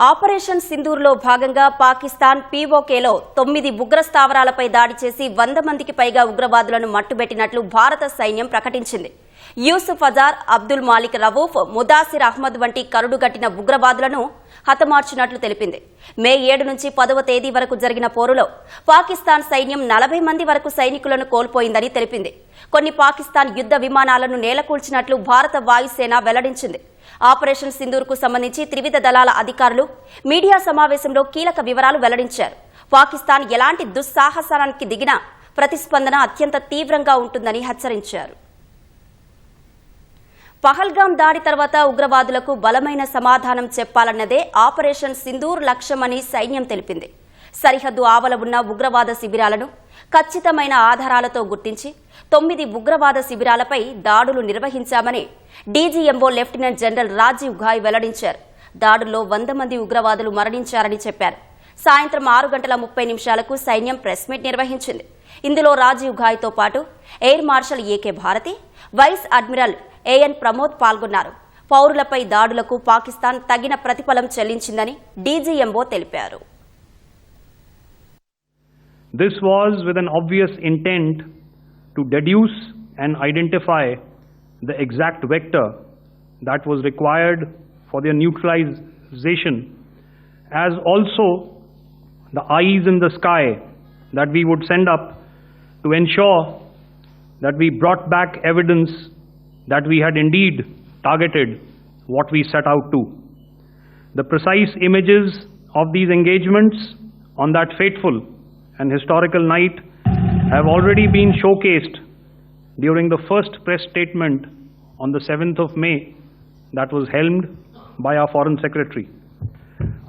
Operation సింధూర్లో భాగంగా పాకిస్తాన్ పీఓకేలో 9 ఉగ్ర స్థావరాలపై దాడి చేసి 100 మందికి పైగా ఉగ్రవాదులను మట్టుబెట్టినట్లు భారత సైన్యం ప్రకటించింది. యూసుఫ్ అజార్, అబ్దుల్ మాలిక్ రవూఫ్, ముదాసిర్ అహ్మద్ వంటి కరుడుగట్టిన ఉగ్రవాదులను హతమార్చినట్లు తెలిపింది. మే 7 నుంచి 10వ తేదీ వరకు జరిగిన పోరులో పాకిస్తాన్ సైన్యం 40 మంది వరకు సైనికులను కోల్పోయిందని తెలిపింది. కొన్ని పాకిస్తాన్ యుద్ధ విమానాలను నేలకూల్చినట్లు భారత వాయుసేన వెల్లడించింది. ఆపరేషన్ సింధూర్కు సంబంధించి త్రివిధ దళాల అధికారులు మీడియా సమావేశంలో కీలక వివరాలు వెల్లడించారు. పాకిస్తాన్ ఎలాంటి దుస్సాహసానికి దిగినా ప్రతిస్పందన అత్యంత తీవ్రంగా ఉంటుందని హెచ్చరించారు. పహల్గాం దాడి తర్వాత ఉగ్రవాదులకు బలమైన సమాధానం చెప్పాలన్నదే ఆపరేషన్ సింధూర్ లక్ష్యమని సైన్యం తెలిపింది. సరిహద్దు ఆవల ఉన్న ఉగ్రవాద శిబిరాలను ఖచ్చితమైన ఆధారాలతో గుర్తించి 9 ఉగ్రవాద శిబిరాలపై దాడులు నిర్వహించామని DGMO lieutenant general Rajiv Ghai వెల్లడించారు. దాడుల్లో 100 మంది ఉగ్రవాదులు మరణించారని చెప్పారు. సాయంత్రం 6:30 సైన్యం ప్రెస్ మీట్ నిర్వహించింది. ఇందులో రాజీవ్ ఘాయ్తో పాటు air marshal AK Bharti, vice admiral AN Pramod పాల్గొన్నారు. పౌరులపై దాడులకు పాకిస్తాన్ తగిన ప్రతిఫలం చెల్లించిందని డీజీఎంఓ తెలిపారు. This was with an obvious intent to deduce and identify the exact vector that was required for their neutralization, as also the eyes in the sky that we would send up to ensure that we brought back evidence that we had indeed targeted what we set out to. The precise images of these engagements on that fateful and historical night have already been showcased during the first press statement on the 7th of May that was helmed by our Foreign Secretary.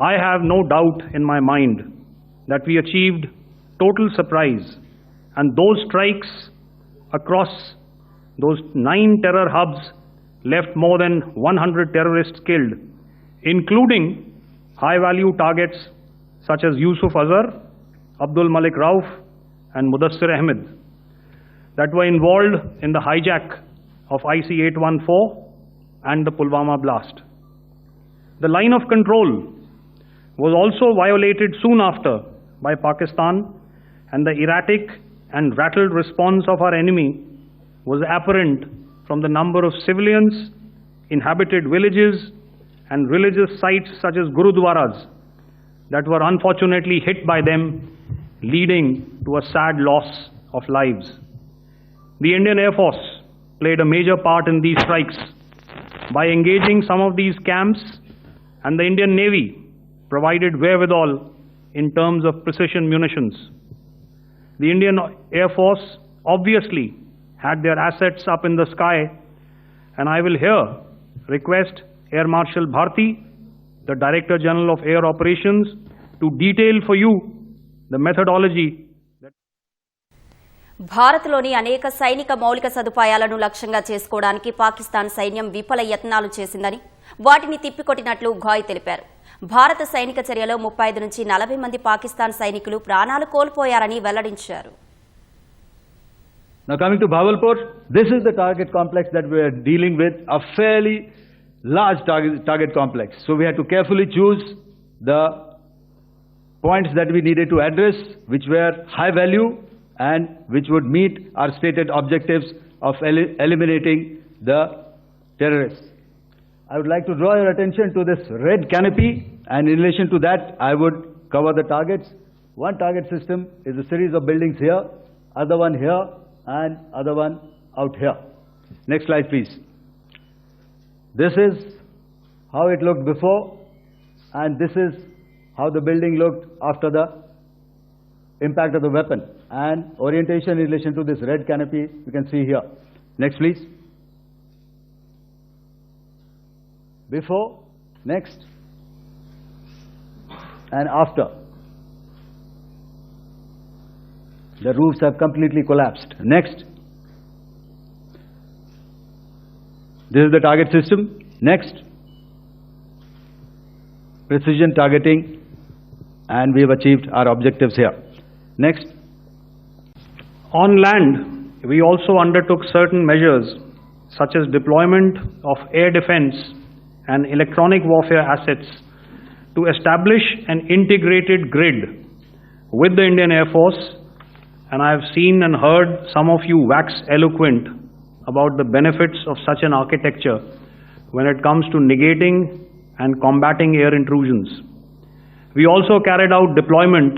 I have no doubt in my mind that we achieved total surprise, and those strikes across those 9 terror hubs left more than 100 terrorists killed, including high-value targets such as Yusuf Azhar, Abdul Malik Rauf and Mudassir Ahmed that were involved in the hijack of IC-814 and the Pulwama blast. The line of control was also violated soon after by Pakistan, and the erratic and rattled response of our enemy was apparent from the number of civilians, inhabited villages and religious sites such as Gurudwaras that were unfortunately hit by them, leading to a sad loss of lives. The Indian Air Force played a major part in these strikes by engaging some of these camps, and the Indian Navy provided wherewithal in terms of precision munitions. The Indian Air Force obviously had their assets up in the sky, and I will here request Air Marshal Bharti, the Director General of Air Operations, to detail for you the methodology. భారత్లోని అనేక సైనిక మౌలిక సదుపాయాలను లక్ష్యంగా చేసుకోవడానికి పాకిస్తాన్ సైన్యం విఫల యత్నాలు చేసిందని, వాటిని తిప్పికొట్టినట్లు ఘాయ్ తెలిపారు. భారత సైనిక చర్యలో 35 నుంచి 40 మంది పాకిస్తాన్ సైనికులు ప్రాణాలు కోల్పోయారని వెల్లడించారు. Now coming to Bhavalpur, this is the target complex that we are dealing with, a fairly large target complex. So we had to carefully choose the points that we needed to address, which were high value and which would meet our stated objectives of eliminating the terrorists. I would like to draw your attention to this red canopy, and in relation to that I would cover the targets. One target system is a series of buildings here, other one here and other one out here. Next slide please. This is how it looked before, and this is how the building looked after the impact of the weapon, and orientation in relation to this red canopy you can see here. Next please. Before, next, and after. The roofs have completely collapsed. Next. This is the target system. Next. Precision targeting, and we have achieved our objectives here. Next. On land, we also undertook certain measures such as deployment of air defense and electronic warfare assets to establish an integrated grid with the Indian Air Force, and I have seen and heard some of you wax eloquent about the benefits of such an architecture when it comes to negating and combating air intrusions. We also carried out deployment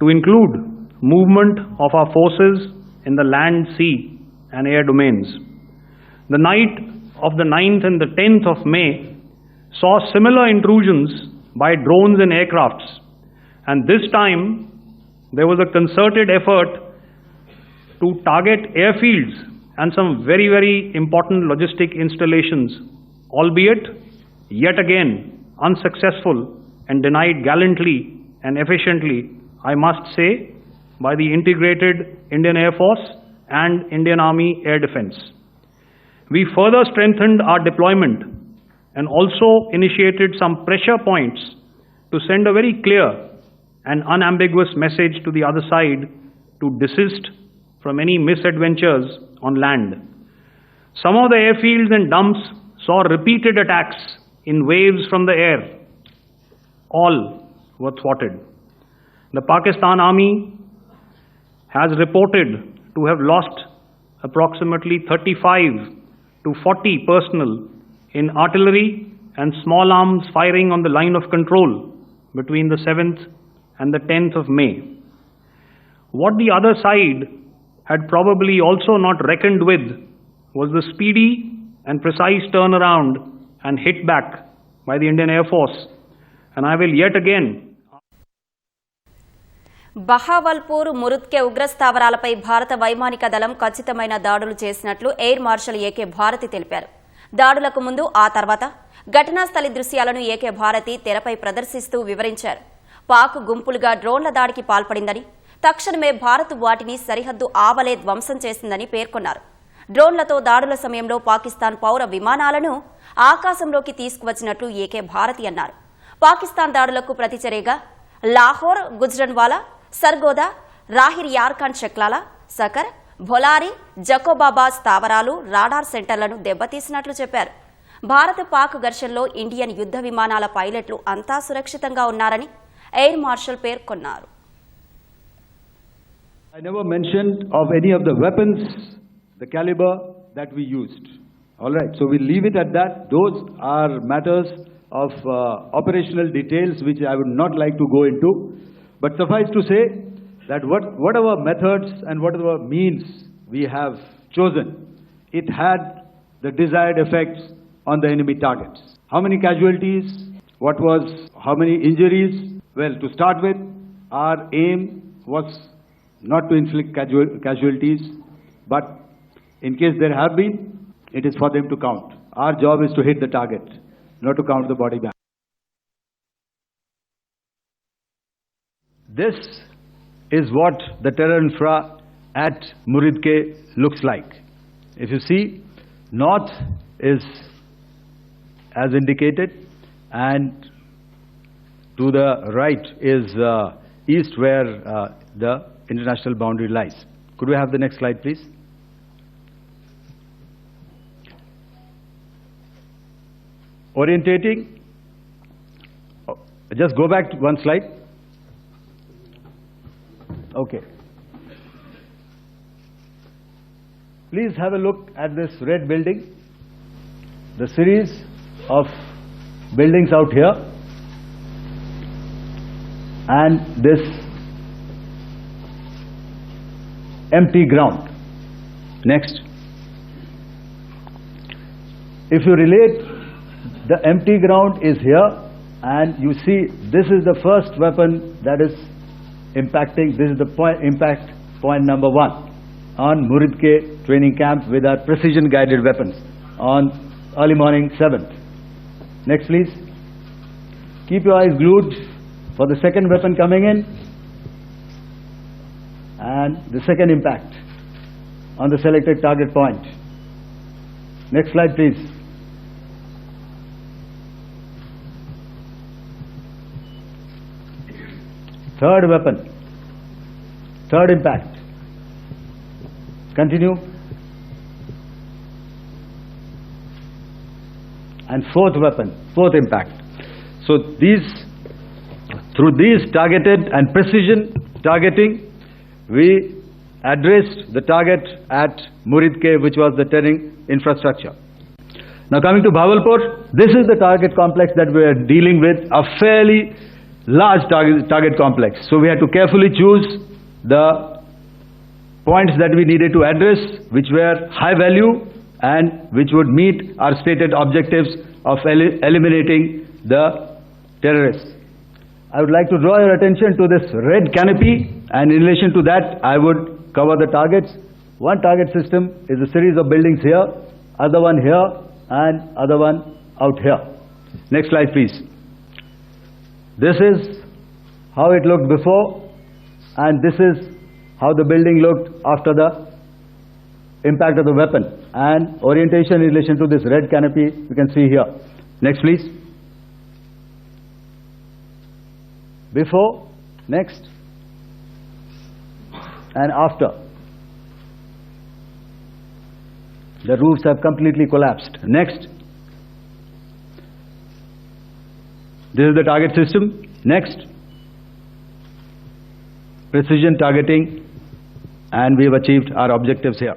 to include movement of our forces in the land, sea and air domains. The night of the 9th and the 10th of May saw similar intrusions by drones and aircrafts, and this time there was a concerted effort to target airfields and some very, very important logistic installations, albeit yet again unsuccessful and denied gallantly and efficiently, I must say, by the integrated Indian Air Force and Indian Army Air Defence. We further strengthened our deployment and also initiated some pressure points to send a very clear and unambiguous message to the other side to desist from any misadventures on land. Some of the airfields and dumps saw repeated attacks in waves from the air. All were thwarted. The Pakistan Army has reported to have lost approximately 35 to 40 personnel in artillery and small arms firing on the line of control between the 7th and the 10th of May. What the other side had probably also not reckoned with was the speedy and precise turnaround and hit back by the Indian Air Force. And I will yet again Bahawalpur మురుద్కే ఉగ్రస్థావరాలపై భారత వైమానిక దళం ఖచ్చితమైన దాడులు చేసినట్లు air marshal AK Bharati తెలిపారు. దాడులకు ముందు ఆ తర్వాత ఘటనా స్థలి దృశ్యాలను ఏకే భారతి తెరపై ప్రదర్శిస్తూ వివరించారు. పాక్ గుంపులుగా డ్రోన్ల దాడికి పాల్పడిందని, తక్షణమే భారత్ వాటిని సరిహద్దు ఆవలే ధ్వంసం చేసిందని పేర్కొన్నారు. డ్రోన్లతో దాడుల సమయంలో పాకిస్తాన్ పౌర విమానాలను ఆకాశంలోకి తీసుకువచ్చినట్లు ఏకే భారతి అన్నారు. పాకిస్తాన్ దాడులకు ప్రతిచర్యగా లాహోర్, గుజ్రన్వాలా, సర్గోదా, రాహిర్ యార్ఖాన్ చెక్లాలా, సకర్, భొలారి, జకోబాబాద్ స్థావరాలు, రాడార్ సెంటర్లను దెబ్బతీసినట్లు చెప్పారు. భారత్ పాక్ ఘర్షణలో ఇండియన్ యుద్ధ విమానాల పైలట్లు అంతా సురక్షితంగా ఉన్నారని ఎయిర్ మార్షల్ పేర్కొన్నారు. I never mentioned of any of the weapons, the caliber that we used. All right, so we leave it at that. Those are matters of operational details which I would not like to go into. But suffice to say that whatever methods and whatever means we have chosen, it had the desired effects on the enemy targets. How many casualties? How many injuries? Well, to start with, our aim was not to inflict casualties, but in case there have been, it is for them to count. Our job is to hit the target, not to count the body back. This is what the terror infra at Muridke looks like. If you see, north is as indicated, and to the right is east where the international boundary lies. Could we have the next slide, please? Orientating. Just go back to one slide. Okay. Please have a look at this red building. The series of buildings out here and this empty ground. Next. If you relate, the empty ground is here, and you see this is the first weapon that is impacting. This is the impact point number 1 on Muridke training camp with our precision guided weapons on early morning 7th. Next please. Keep your eyes glued for the second weapon coming in and the second impact on the selected target point. Next slide please. Third weapon, third impact. Continue. And fourth weapon, fourth impact. So through these targeted and precision targeting, we addressed the target at Murid Cave, which was the terrain infrastructure. Now coming to Bhavalpur, this is the target complex that we are dealing with, a fairly large target complex. So we had to carefully choose the points that we needed to address, which were high value and which would meet our stated objectives of eliminating the terrorists. I would like to draw your attention to this red canopy, and in relation to that I would cover the targets. One target system is a series of buildings here, other one here, and other one out here. Next slide please. This is how it looked before, and this is how the building looked after the impact of the weapon, and orientation in relation to this red canopy you can see here. Next please. Before, next, and after. The roofs have completely collapsed. Next. This is the target system. Next. Precision targeting, and we have achieved our objectives here.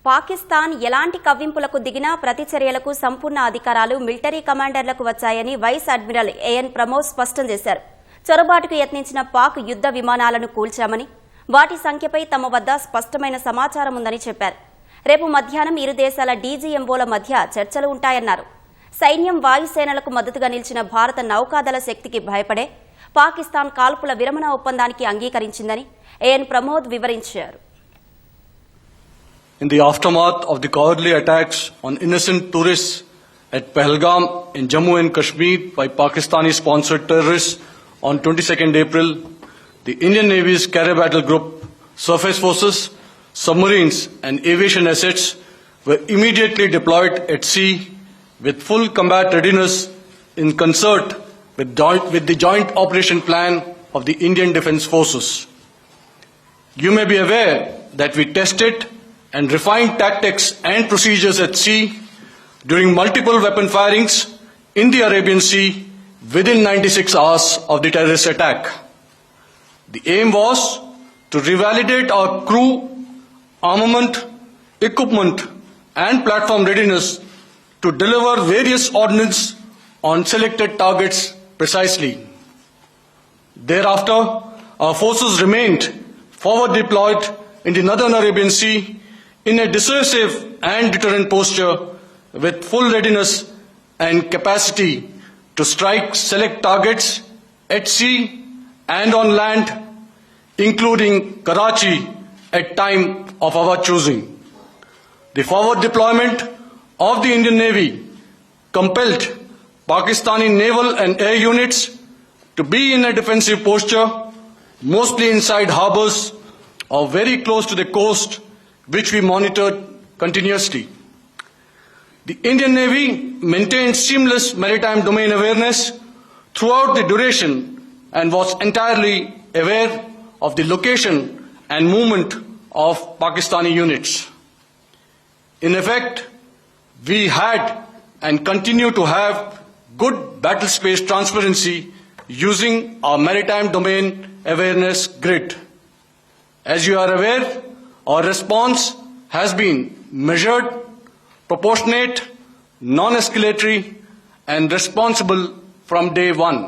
Pakistan ఎలాంటి కవ్వింపులకు దిగినా ప్రతిచర్యలకు సంపూర్ణ అధికారాలు military కమాండర్లకు వచ్చాయని vice admiral AN Pramod స్పష్టం చేశారు. చొరబాటుకు యత్నించిన పాక్ యుద్ధ విమానాలను కూల్చామని, వాటి సంఖ్యపై తమ వద్ద స్పష్టమైన సమాచారం ఉందని చెప్పారు. రేపు మధ్యాహ్నం ఇరు దేశాల డీజీఎంఓల మధ్య చర్చలు ఉంటాయన్నారు. సైన్యం వాయుసేనలకు మద్దతుగా నిలిచిన భారత నౌకాదళ శక్తికి భయపడే పాకిస్తాన్ కాల్పుల విరమణ ఒప్పందానికి అంగీకరించిందని ఏఎన్ ప్రమోద్ వివరించారు. In the aftermath of the cowardly attacks on innocent tourists at Pahalgam in Jammu and Kashmir by Pakistani-sponsored terrorists on 22nd April, the Indian Navy's Carrier Battle Group, surface forces, submarines and aviation assets were immediately deployed at sea with full combat readiness in concert with the joint operation plan of the Indian Defence Forces. You may be aware that we tested and refined tactics and procedures at sea during multiple weapon firings in the Arabian Sea within 96 hours of the terrorist attack. The aim was to revalidate our crew, armament, equipment and platform readiness to deliver various ordnance on selected targets precisely. Thereafter, our forces remained forward deployed in the northern Arabian Sea in a decisive and deterrent posture with full readiness and capacity to strike select targets at sea and on land, including Karachi at time of our choosing. The forward deployment of the Indian Navy compelled Pakistani naval and air units to be in a defensive posture, mostly inside harbors or very close to the coast, which we monitored continuously. The Indian Navy maintained seamless maritime domain awareness throughout the duration and was entirely aware of the location and movement of Pakistani units. In effect, we had and continue to have good battle space transparency using our maritime domain awareness grid. As you are aware, our response has been measured, proportionate, non-escalatory and responsible from day one.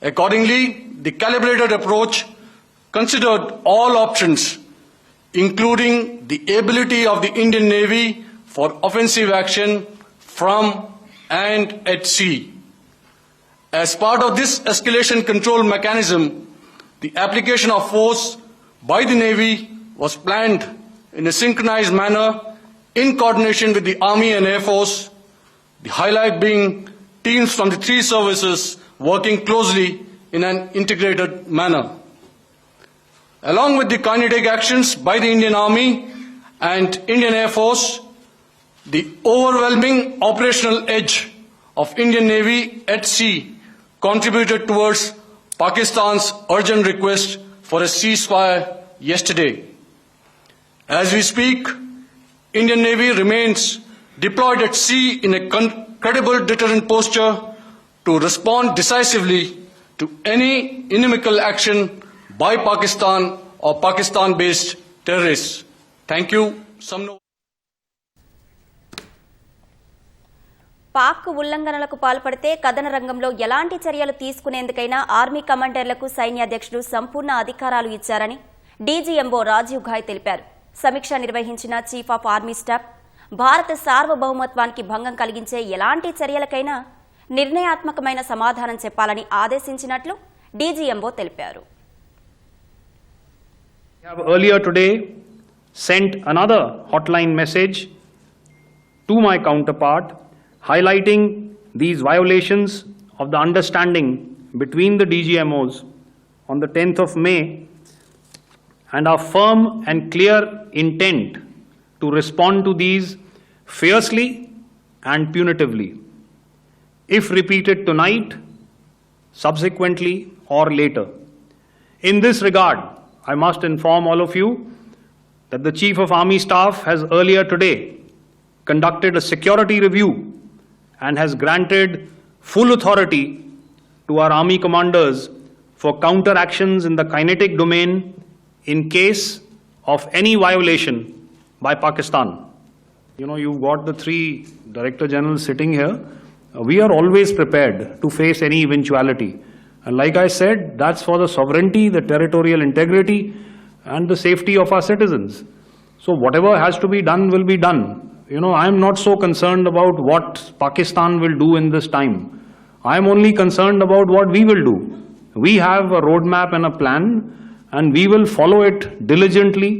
Accordingly, the calibrated approach considered all options, including the ability of the Indian Navy for offensive action from and at sea. As part of this escalation control mechanism, the application of force by the Navy was planned in a synchronized manner in coordination with the Army and Air Force, the highlight being teams from the three services working closely in an integrated manner. Along with the kinetic actions by the Indian Army and Indian Air Force, the overwhelming operational edge of Indian Navy at sea contributed towards Pakistan's urgent request for a ceasefire yesterday. As we speak, Indian Navy remains deployed at sea in a credible deterrent posture to respond decisively to any inimical action by Pakistan or Pakistan-based terrorists. Thank you. Pak ఉల్లంఘనలకు పాల్పడితే కథన రంగంలో ఎలాంటి చర్యలు తీసుకునేందుకైనా army కమాండర్లకు సైన్యాధ్యక్షుడు సంపూర్ణ అధికారాలు ఇచ్చారని DGMO Rajiv Ghai తెలిపారు. సమీక్ష నిర్వహించిన చీఫ్ ఆఫ్ ఆర్మీ స్టాఫ్ భారత సార్వభౌమత్వానికి భంగం కలిగించే ఎలాంటి చర్యలకైనా నిర్ణయాత్మకమైన సమాధానం చెప్పాలని ఆదేశించినట్లు డీజీఎంఓ తెలిపారు. We have earlier today sent another hotline message to my counterpart highlighting these violations of the understanding between the DGMOs on the 10th of May and our firm and clear intent to respond to these fiercely and punitively, if repeated tonight, subsequently or later. In this regard, I must inform all of you that the Chief of Army Staff has earlier today conducted a security review and has granted full authority to our Army commanders for counter actions in the kinetic domain in case of any violation by Pakistan. You know, you've got the three Director Generals sitting here. We are always prepared to face any eventuality. And like I said, that's for the sovereignty, the territorial integrity, and the safety of our citizens. So whatever has to be done will be done. You know, I'm not so concerned about what Pakistan will do in this time. I'm only concerned about what we will do. We have a roadmap and a plan, and we will follow it diligently.